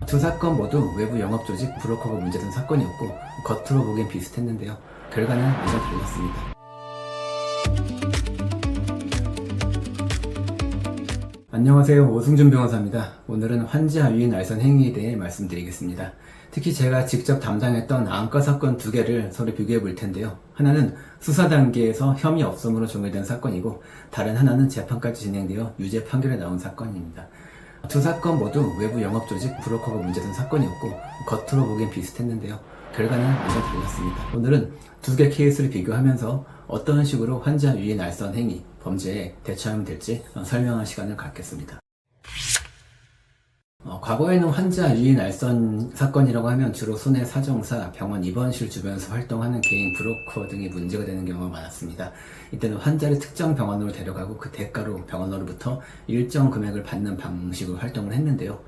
두 사건 모두 외부 영업조직 브로커가 문제된 사건이었고 겉으로 보기엔 비슷했는데요. 결과는 완전 달랐습니다. 안녕하세요. 오승준 변호사입니다. 오늘은 환자 유인 알선 행위에 대해 말씀드리겠습니다. 특히 제가 직접 담당했던 안과 사건 두 개를 서로 비교해 볼 텐데요. 하나는 수사 단계에서 혐의 없음으로 종결된 사건이고 다른 하나는 재판까지 진행되어 유죄 판결에 나온 사건입니다. 두 사건 모두 외부 영업조직 브로커가 문제된 사건이었고 겉으로 보기엔 비슷했는데요. 결과는 완전 달랐습니다. 오늘은 두 개 케이스를 비교하면서 어떤 식으로 환자 유인 알선 행위, 범죄에 대처하면 될지 설명할 시간을 갖겠습니다. 과거에는 환자 유인 알선 사건이라고 하면 주로 손해 사정사, 병원 입원실 주변에서 활동하는 개인 브로커 등이 문제가 되는 경우가 많았습니다. 이때는 환자를 특정 병원으로 데려가고 그 대가로 병원으로부터 일정 금액을 받는 방식으로 활동을 했는데요.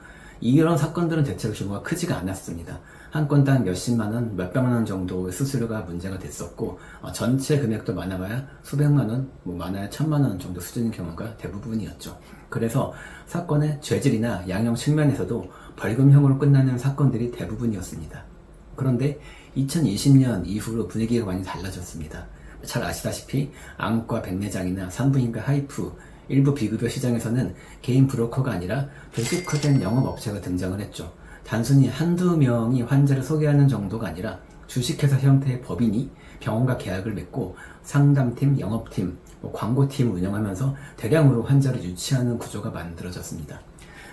이런 사건들은 대체로 규모가 크지가 않았습니다. 한 건당 몇십만 원, 몇백만 원 정도의 수수료가 문제가 됐었고 전체 금액도 많아봐야 수백만 원, 많아야 천만 원 정도 수준인 경우가 대부분이었죠. 그래서 사건의 죄질이나 양형 측면에서도 벌금형으로 끝나는 사건들이 대부분이었습니다. 그런데 2020년 이후로 분위기가 많이 달라졌습니다. 잘 아시다시피 안과 백내장이나 산부인과 하이프, 일부 비급여 시장에서는 개인 브로커가 아니라 조직화된 영업업체가 등장을 했죠. 단순히 한두 명이 환자를 소개하는 정도가 아니라 주식회사 형태의 법인이 병원과 계약을 맺고 상담팀, 영업팀, 광고팀을 운영하면서 대량으로 환자를 유치하는 구조가 만들어졌습니다.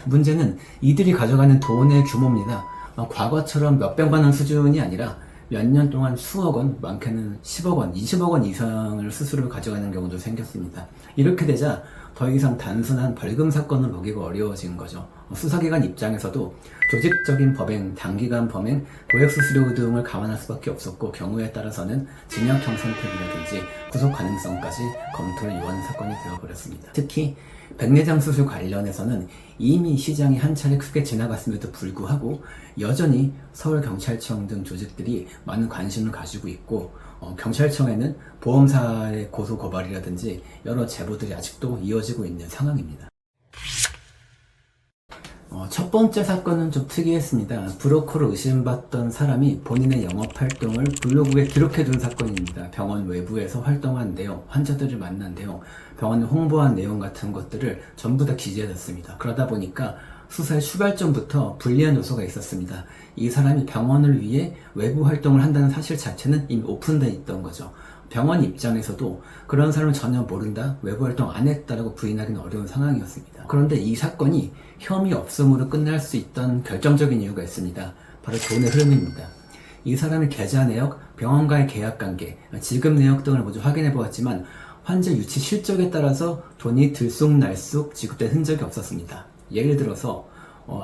문제는 이들이 가져가는 돈의 규모입니다. 과거처럼 몇백만 원 수준이 아니라 몇 년 동안 수억 원, 많게는 10억 원, 20억 원 이상을 수수료를 가져가는 경우도 생겼습니다. 이렇게 되자 더 이상 단순한 벌금 사건을 보기가 어려워진 거죠. 수사기관 입장에서도 조직적인 법행, 단기간 범행, 고액 수수료 등을 감안할 수밖에 없었고 경우에 따라서는 징역형 선택이라든지 구속 가능성까지 검토를 요하는 사건이 되어버렸습니다. 특히 백내장 수술 관련해서는 이미 시장이 한 차례 크게 지나갔음에도 불구하고 여전히 서울경찰청 등 조직들이 많은 관심을 가지고 있고 경찰청에는 보험사의 고소고발이라든지 여러 제보들이 아직도 이어지고 있는 상황입니다. 첫 번째 사건은 좀 특이했습니다. 브로커로 의심받던 사람이 본인의 영업활동을 블로그에 기록해둔 사건입니다. 병원 외부에서 활동한 내용, 환자들을 만난 내용, 병원을 홍보한 내용 같은 것들을 전부 다 기재해뒀습니다. 그러다 보니까 수사의 출발점부터 불리한 요소가 있었습니다. 이 사람이 병원을 위해 외부 활동을 한다는 사실 자체는 이미 오픈되어 있던 거죠. 병원 입장에서도 그런 사람을 전혀 모른다, 외부 활동 안 했다라고 부인하기는 어려운 상황이었습니다. 그런데 이 사건이 혐의 없음으로 끝날 수 있던 결정적인 이유가 있습니다. 바로 돈의 흐름입니다. 이 사람의 계좌 내역, 병원과의 계약 관계, 지급 내역 등을 모두 확인해 보았지만 환자 유치 실적에 따라서 돈이 들쑥날쑥 지급된 흔적이 없었습니다. 예를 들어서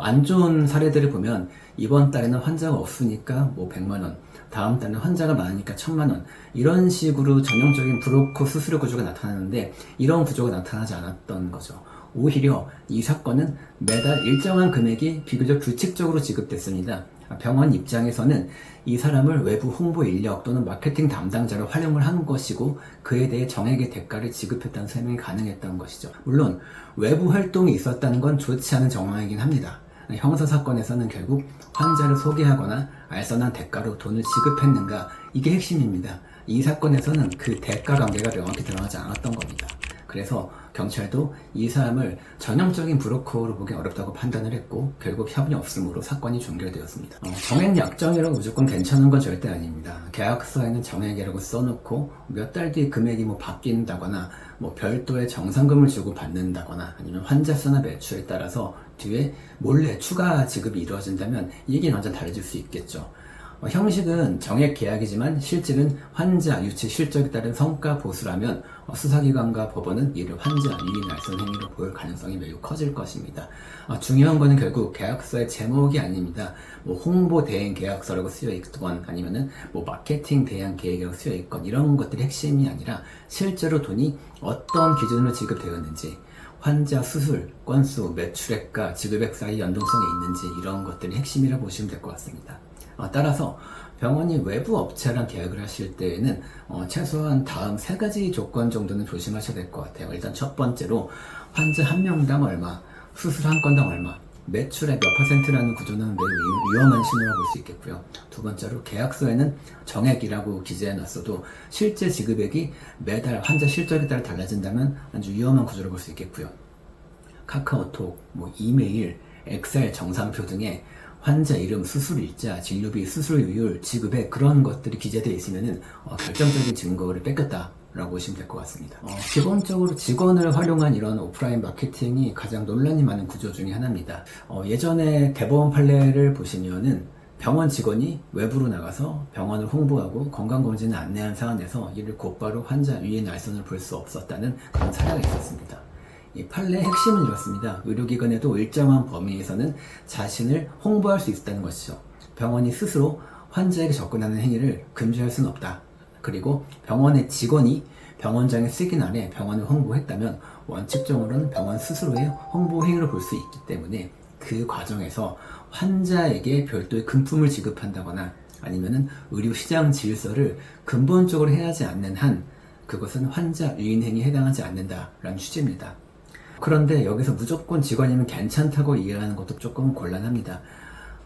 안 좋은 사례들을 보면 이번 달에는 환자가 없으니까 100만 원, 다음 달에는 환자가 많으니까 1000만 원, 이런 식으로 전형적인 브로커 수수료 구조가 나타나는데 이런 구조가 나타나지 않았던 거죠. 오히려 이 사건은 매달 일정한 금액이 비교적 규칙적으로 지급됐습니다. 병원 입장에서는 이 사람을 외부 홍보 인력 또는 마케팅 담당자로 활용을 한 것이고 그에 대해 정액의 대가를 지급했다는 설명이 가능했던 것이죠. 물론 외부 활동이 있었다는 건 좋지 않은 정황이긴 합니다. 형사사건에서는 결국 환자를 소개하거나 알선한 대가로 돈을 지급했는가, 이게 핵심입니다. 이 사건에서는 그 대가 관계가 명확히 드러나지 않았던 겁니다. 그래서 경찰도 이 사람을 전형적인 브로커로 보기 어렵다고 판단을 했고 결국 혐의 없음으로 사건이 종결되었습니다. 정액 약정이라고 무조건 괜찮은 건 절대 아닙니다. 계약서에는 정액이라고 써놓고 몇 달 뒤에 금액이 바뀐다거나 별도의 정상금을 주고 받는다거나 아니면 환자 수나 매출에 따라서 뒤에 몰래 추가 지급이 이루어진다면 이 얘기는 완전 달라질 수 있겠죠. 형식은 정액 계약이지만 실질은 환자 유치 실적에 따른 성과 보수라면 수사기관과 법원은 이를 환자 유인 알선 행위로 볼 가능성이 매우 커질 것입니다. 중요한 거는 결국 계약서의 제목이 아닙니다. 홍보 대행 계약서라고 쓰여 있건 아니면은 마케팅 대행 계획이라고 쓰여 있건 이런 것들이 핵심이 아니라 실제로 돈이 어떤 기준으로 지급되었는지, 환자 수술, 건수, 매출액과 지급액 사이 연동성이 있는지 이런 것들이 핵심이라 보시면 될 것 같습니다. 따라서 병원이 외부 업체랑 계약을 하실 때에는 최소한 다음 3가지 조건 정도는 조심하셔야 될 것 같아요. 일단 첫 번째로 환자 한 명당 얼마, 수술 한 건당 얼마, 매출의 몇 %라는 구조는 매우 위험한 신호라고 볼 수 있겠고요. 두 번째로 계약서에는 정액이라고 기재해 놨어도 실제 지급액이 매달 환자 실적에 따라 달라진다면 아주 위험한 구조를 볼 수 있겠고요. 카카오톡, 이메일, 엑셀, 정산표 등의 환자 이름, 수술 일자, 진료비, 수술료율, 지급액 그런 것들이 기재되어 있으면은 결정적인 증거를 뺏겼다라고 보시면 될 것 같습니다. 기본적으로 직원을 활용한 이런 오프라인 마케팅이 가장 논란이 많은 구조 중에 하나입니다. 예전에 대법원 판례를 보시면은 병원 직원이 외부로 나가서 병원을 홍보하고 건강검진을 안내한 사안에서 이를 곧바로 환자 유해 날선을 볼 수 없었다는 그런 사례가 있었습니다. 이 판례의 핵심은 이렇습니다. 의료기관에도 일정한 범위에서는 자신을 홍보할 수 있다는 것이죠. 병원이 스스로 환자에게 접근하는 행위를 금지할 수는 없다. 그리고 병원의 직원이 병원장의 승인 아래 병원을 홍보했다면 원칙적으로는 병원 스스로의 홍보 행위를 볼 수 있기 때문에 그 과정에서 환자에게 별도의 금품을 지급한다거나 아니면은 의료시장 질서를 근본적으로 해하지 않는 한 그것은 환자 유인 행위에 해당하지 않는다라는 취지입니다. 그런데 여기서 무조건 직원이면 괜찮다고 이해하는 것도 조금 곤란합니다.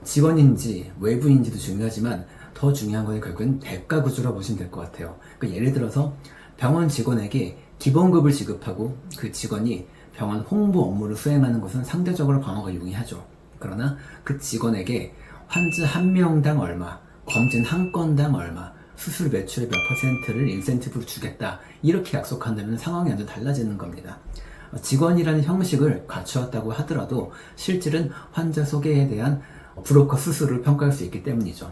직원인지 외부인지도 중요하지만 더 중요한 건 결국은 대가 구조라고 보시면 될 것 같아요. 그러니까 예를 들어서 병원 직원에게 기본급을 지급하고 그 직원이 병원 홍보 업무를 수행하는 것은 상대적으로 방어가 용이하죠. 그러나 그 직원에게 환자 한 명당 얼마, 검진 한 건당 얼마, 수술 매출의 몇 %를 인센티브로 주겠다 이렇게 약속한다면 상황이 완전 달라지는 겁니다. 직원이라는 형식을 갖추었다고 하더라도 실질은 환자 소개에 대한 브로커 수수를 평가할 수 있기 때문이죠.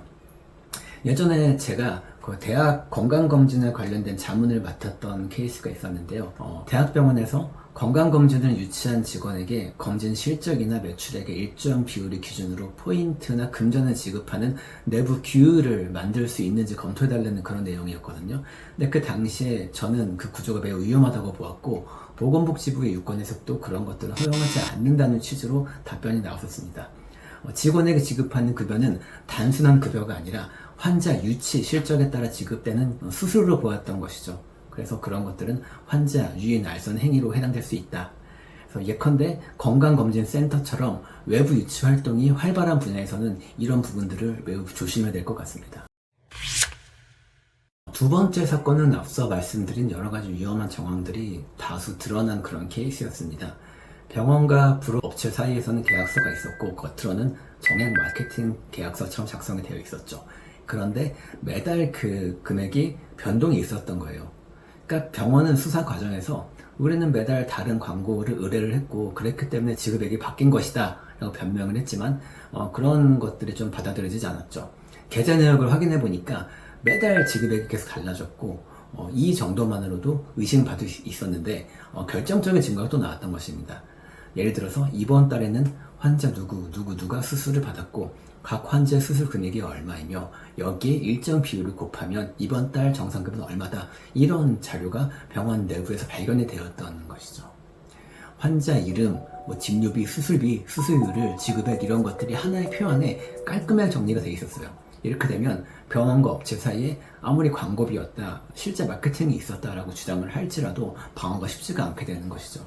예전에 제가 그 대학 건강검진에 관련된 자문을 맡았던 케이스가 있었는데요. 대학병원에서 건강검진을 유치한 직원에게 검진 실적이나 매출액의 일정 비율을 기준으로 포인트나 금전을 지급하는 내부 규율을 만들 수 있는지 검토해달라는 그런 내용이었거든요. 근데 그 당시에 저는 그 구조가 매우 위험하다고 보았고 보건복지부의 유권에서도 그런 것들을 허용하지 않는다는 취지로 답변이 나왔었습니다. 직원에게 지급하는 급여는 단순한 급여가 아니라 환자 유치 실적에 따라 지급되는 수수료로 보았던 것이죠. 그래서 그런 것들은 환자 유인 알선 행위로 해당될 수 있다. 그래서 예컨대 건강검진센터처럼 외부 유치 활동이 활발한 분야에서는 이런 부분들을 매우 조심해야 될 것 같습니다. 두 번째 사건은 앞서 말씀드린 여러 가지 위험한 정황들이 다수 드러난 그런 케이스였습니다. 병원과 불업체 사이에서는 계약서가 있었고 겉으로는 정액 마케팅 계약서처럼 작성이 되어 있었죠. 그런데 매달 그 금액이 변동이 있었던 거예요. 그러니까 병원은 수사 과정에서 우리는 매달 다른 광고를 의뢰를 했고 그랬기 때문에 지급액이 바뀐 것이다 라고 변명을 했지만 그런 것들이 좀 받아들여지지 않았죠. 계좌 내역을 확인해 보니까 매달 지급액이 계속 달라졌고 이 정도만으로도 의심받을 수 있었는데 결정적인 증거가 또 나왔던 것입니다. 예를 들어서 이번 달에는 환자 누가 수술을 받았고 각 환자의 수술 금액이 얼마이며 여기에 일정 비율을 곱하면 이번 달 정상금은 얼마다 이런 자료가 병원 내부에서 발견이 되었던 것이죠. 환자 이름, 진료비, 수술비, 수술료를 지급액 이런 것들이 하나의 표 안에 깔끔하게 정리가 되어 있었어요. 이렇게 되면 병원과 업체 사이에 아무리 광고비였다, 실제 마케팅이 있었다라고 주장을 할지라도 방어가 쉽지가 않게 되는 것이죠.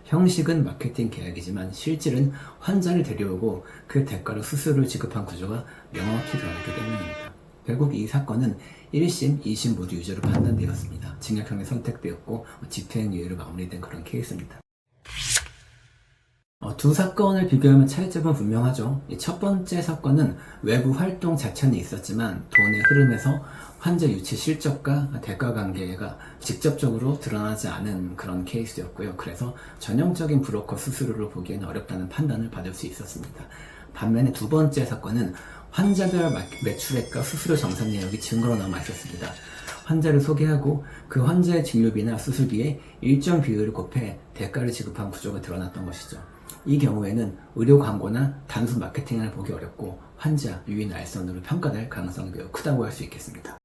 형식은 마케팅 계약이지만 실질은 환자를 데려오고 그 대가로 수수료를 지급한 구조가 명확히 드러났기 때문입니다. 결국 이 사건은 1심, 2심 모두 유죄로 판단되었습니다. 징역형이 선택되었고 집행유예로 마무리된 그런 케이스입니다. 두 사건을 비교하면 차이점은 분명하죠. 첫 번째 사건은 외부 활동 자체는 있었지만 돈의 흐름에서 환자 유치 실적과 대가 관계가 직접적으로 드러나지 않은 그런 케이스였고요. 그래서 전형적인 브로커 수수료로 보기에는 어렵다는 판단을 받을 수 있었습니다. 반면에 두 번째 사건은 환자별 매출액과 수수료 정산 내역이 증거로 남아 있었습니다. 환자를 소개하고 그 환자의 진료비나 수술비에 일정 비율을 곱해 대가를 지급한 구조가 드러났던 것이죠. 이 경우에는 의료 광고나 단순 마케팅을 보기 어렵고 환자 유인 알선으로 평가될 가능성이 매우 크다고 할 수 있겠습니다.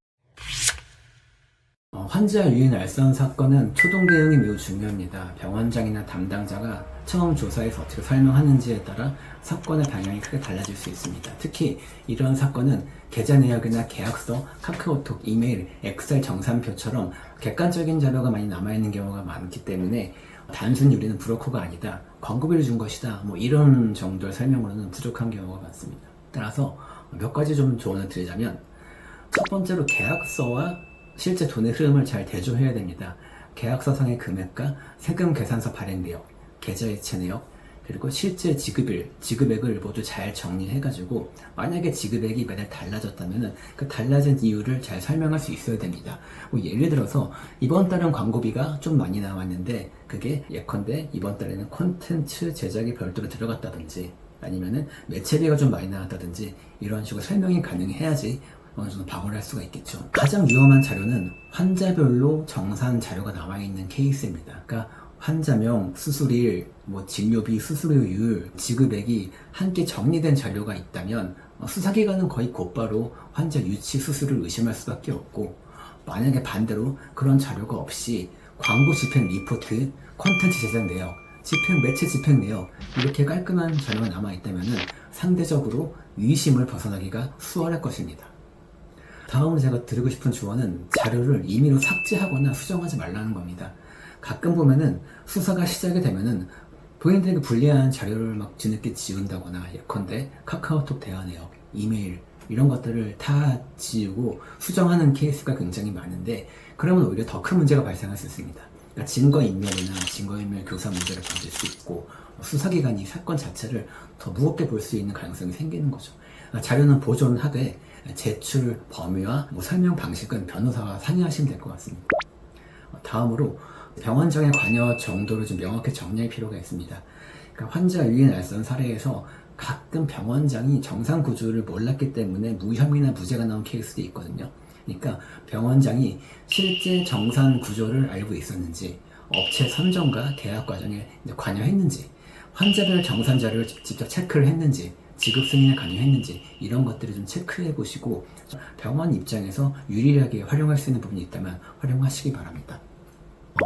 환자 유인 알선 사건은 초동 대응이 매우 중요합니다. 병원장이나 담당자가 처음 조사에서 어떻게 설명하는지에 따라 사건의 방향이 크게 달라질 수 있습니다. 특히 이런 사건은 계좌 내역이나 계약서, 카카오톡, 이메일, 엑셀 정산표처럼 객관적인 자료가 많이 남아있는 경우가 많기 때문에 단순히 우리는 브로커가 아니다, 광고비를 준 것이다, 뭐 이런 정도의 설명으로는 부족한 경우가 많습니다. 따라서 몇 가지 좀 조언을 드리자면, 첫 번째로 계약서와 실제 돈의 흐름을 잘 대조해야 됩니다. 계약서상의 금액과 세금 계산서 발행 내역, 계좌이체 내역, 그리고 실제 지급일, 지급액을 모두 잘 정리해가지고 만약에 지급액이 매달 달라졌다면 그 달라진 이유를 잘 설명할 수 있어야 됩니다. 뭐 예를 들어서 이번 달은 광고비가 좀 많이 나왔는데 그게 예컨대 이번 달에는 콘텐츠 제작이 별도로 들어갔다든지 아니면은 매체비가 좀 많이 나왔다든지 이런 식으로 설명이 가능해야지 어느 정도 방어를 할 수가 있겠죠. 가장 위험한 자료는 환자별로 정산 자료가 남아있는 케이스입니다. 그러니까 환자명, 수술일, 뭐 진료비, 수수료율, 지급액이 함께 정리된 자료가 있다면 수사기관은 거의 곧바로 환자 유치 수술을 의심할 수밖에 없고, 만약에 반대로 그런 자료가 없이 광고 집행 리포트, 콘텐츠 제작 내역, 매체 집행 내역 이렇게 깔끔한 자료가 남아있다면 상대적으로 의심을 벗어나기가 수월할 것입니다. 다음으로 제가 드리고 싶은 조언은 자료를 임의로 삭제하거나 수정하지 말라는 겁니다. 가끔 보면은 수사가 시작이 되면은 본인들에게 불리한 자료를 막 뒤늦게 지운다거나 예컨대 카카오톡 대화 내역, 이메일 이런 것들을 다 지우고 수정하는 케이스가 굉장히 많은데, 그러면 오히려 더 큰 문제가 발생할 수 있습니다. 그러니까 증거인멸이나 증거인멸 교사 문제를 받을 수 있고 수사기관이 사건 자체를 더 무겁게 볼 수 있는 가능성이 생기는 거죠. 자료는 보존하되 제출 범위와 설명 방식은 변호사와 상의하시면 될 것 같습니다. 다음으로 병원장의 관여 정도를 좀 명확히 정리할 필요가 있습니다. 그러니까 환자 유인 알선 사례에서 가끔 병원장이 정상 구조를 몰랐기 때문에 무혐의나 무죄가 나온 케이스도 있거든요. 그러니까 병원장이 실제 정산 구조를 알고 있었는지, 업체 선정과 계약 과정에 관여했는지, 환자별 정산 자료를 직접 체크를 했는지, 지급 승인에 관여했는지 이런 것들을 좀 체크해 보시고 병원 입장에서 유리하게 활용할 수 있는 부분이 있다면 활용하시기 바랍니다.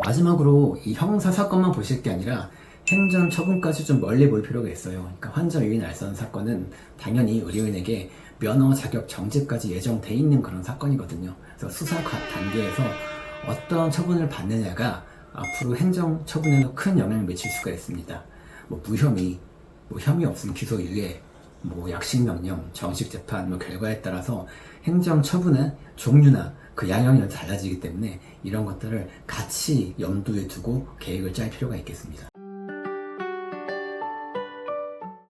마지막으로 이 형사 사건만 보실 게 아니라 행정 처분까지 좀 멀리 볼 필요가 있어요. 그러니까 환자 유인 알선 사건은 당연히 의료인에게 면허 자격 정지까지 예정돼 있는 그런 사건이거든요. 그래서 수사 단계에서 어떤 처분을 받느냐가 앞으로 행정 처분에도 큰 영향을 미칠 수가 있습니다. 무혐의, 혐의 없음 기소 유예, 약식 명령, 정식 재판 결과에 따라서 행정 처분의 종류나 그 양형이 달라지기 때문에 이런 것들을 같이 염두에 두고 계획을 짤 필요가 있겠습니다.